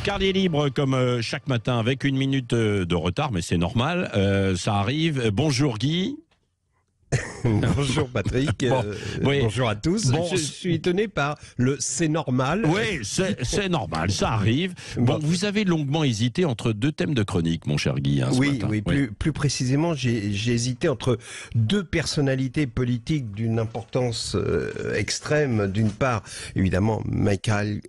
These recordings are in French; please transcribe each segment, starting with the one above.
Carly est libre comme chaque matin avec une minute de retard, mais c'est normal, ça arrive. Bonjour Guy. Bonjour Patrick, Bon, oui. bonjour à tous. Bon, je suis étonné par le c'est normal. Oui, c'est normal, ça arrive. Bon, vous avez longuement hésité entre deux thèmes de chronique, mon cher Guy. Ce matin. Plus précisément, j'ai hésité entre deux personnalités politiques d'une importance extrême. D'une part, évidemment, Michael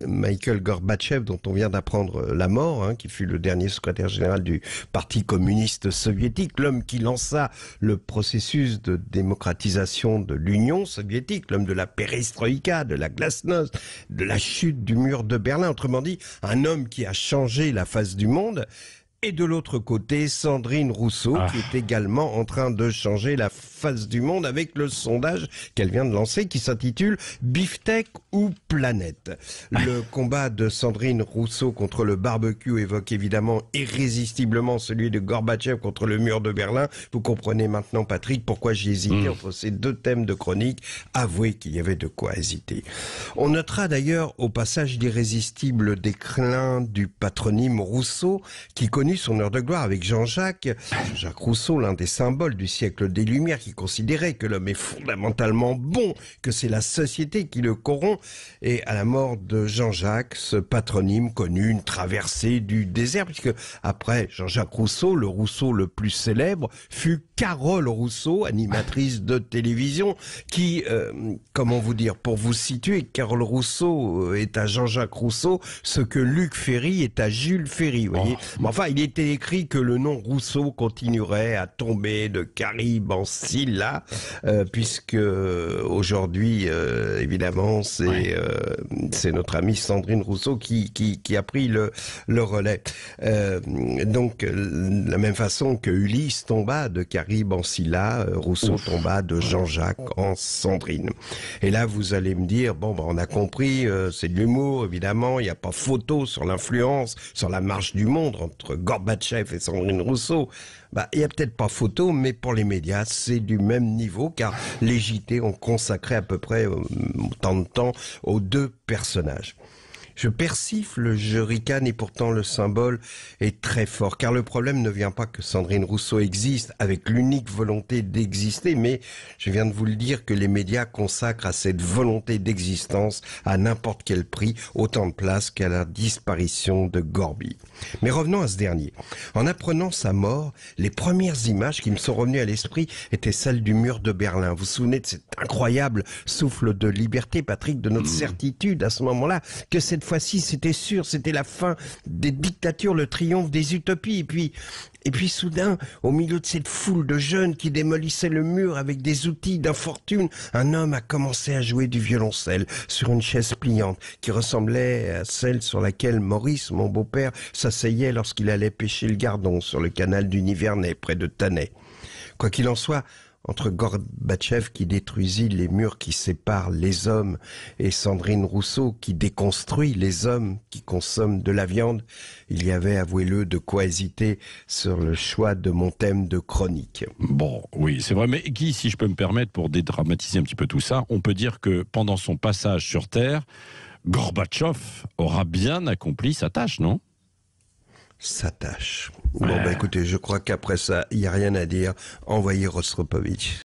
Gorbatchev, dont on vient d'apprendre la mort, qui fut le dernier secrétaire général du Parti communiste soviétique, l'homme qui lança le processus de démocratisation de l'Union soviétique, l'homme de la perestroïka, de la glasnost, de la chute du mur de Berlin. Autrement dit, un homme qui a changé la face du monde. Et de l'autre côté, Sandrine Rousseau, qui est également en train de changer la face du monde avec le sondage qu'elle vient de lancer qui s'intitule « Beefsteak ou planète ». Le combat de Sandrine Rousseau contre le barbecue évoque évidemment irrésistiblement celui de Gorbatchev contre le mur de Berlin. Vous comprenez maintenant, Patrick, pourquoi j'ai hésité entre ces deux thèmes de chronique. Avouez qu'il y avait de quoi hésiter. On notera d'ailleurs au passage l'irrésistible déclin du patronyme Rousseau, qui connut son heure de gloire avec Jean-Jacques Rousseau, l'un des symboles du siècle des Lumières, qui considérait que l'homme est fondamentalement bon, que c'est la société qui le corrompt. Et à la mort de Jean-Jacques, ce patronyme connut une traversée du désert, puisque après Jean-Jacques Rousseau, le Rousseau le plus célèbre fut Carole Rousseau, animatrice de télévision, qui, comment vous dire, pour vous situer, Carole Rousseau est à Jean-Jacques Rousseau ce que Luc Ferry est à Jules Ferry, vous voyez. Mais enfin, il était écrit que le nom Rousseau continuerait à tomber de Caribe en Scylla, puisque aujourd'hui, évidemment, c'est notre amie Sandrine Rousseau qui a pris le relais. Donc, la même façon que Ulysse tomba de Caribe en Scylla, Rousseau tomba de Jean-Jacques en Sandrine. Et là, vous allez me dire, bon, on a compris, c'est de l'humour, évidemment, il n'y a pas photo sur l'influence, sur la marche du monde entre Gorbatchev et Sandrine Rousseau. Il n'y a peut-être pas photo, mais pour les médias, c'est du même niveau, car les JT ont consacré à peu près autant de temps aux deux personnages. Je persifle, je ricane et pourtant le symbole est très fort. Car le problème ne vient pas que Sandrine Rousseau existe avec l'unique volonté d'exister, mais je viens de vous le dire que les médias consacrent à cette volonté d'existence à n'importe quel prix autant de place qu'à la disparition de Gorby. Mais revenons à ce dernier. En apprenant sa mort, les premières images qui me sont revenues à l'esprit étaient celles du mur de Berlin. Vous vous souvenez de cet incroyable souffle de liberté, Patrick, de notre certitude à ce moment-là, que cette fois-ci, c'était sûr, c'était la fin des dictatures, le triomphe des utopies. Et puis soudain, au milieu de cette foule de jeunes qui démolissaient le mur avec des outils d'infortune, un homme a commencé à jouer du violoncelle sur une chaise pliante qui ressemblait à celle sur laquelle Maurice, mon beau-père, s'asseyait lorsqu'il allait pêcher le gardon sur le canal du Nivernais, près de Tannay. Quoi qu'il en soit, entre Gorbatchev qui détruisit les murs qui séparent les hommes et Sandrine Rousseau qui déconstruit les hommes qui consomment de la viande, il y avait, avouez-le, de quoi hésiter sur le choix de mon thème de chronique. Bon, oui, c'est vrai. Mais Guy, si je peux me permettre, pour dédramatiser un petit peu tout ça, on peut dire que pendant son passage sur Terre, Gorbatchev aura bien accompli sa tâche, non ? Sa tâche. Bon, écoutez, je crois qu'après ça, il n'y a rien à dire. Envoyez Rostropovitch.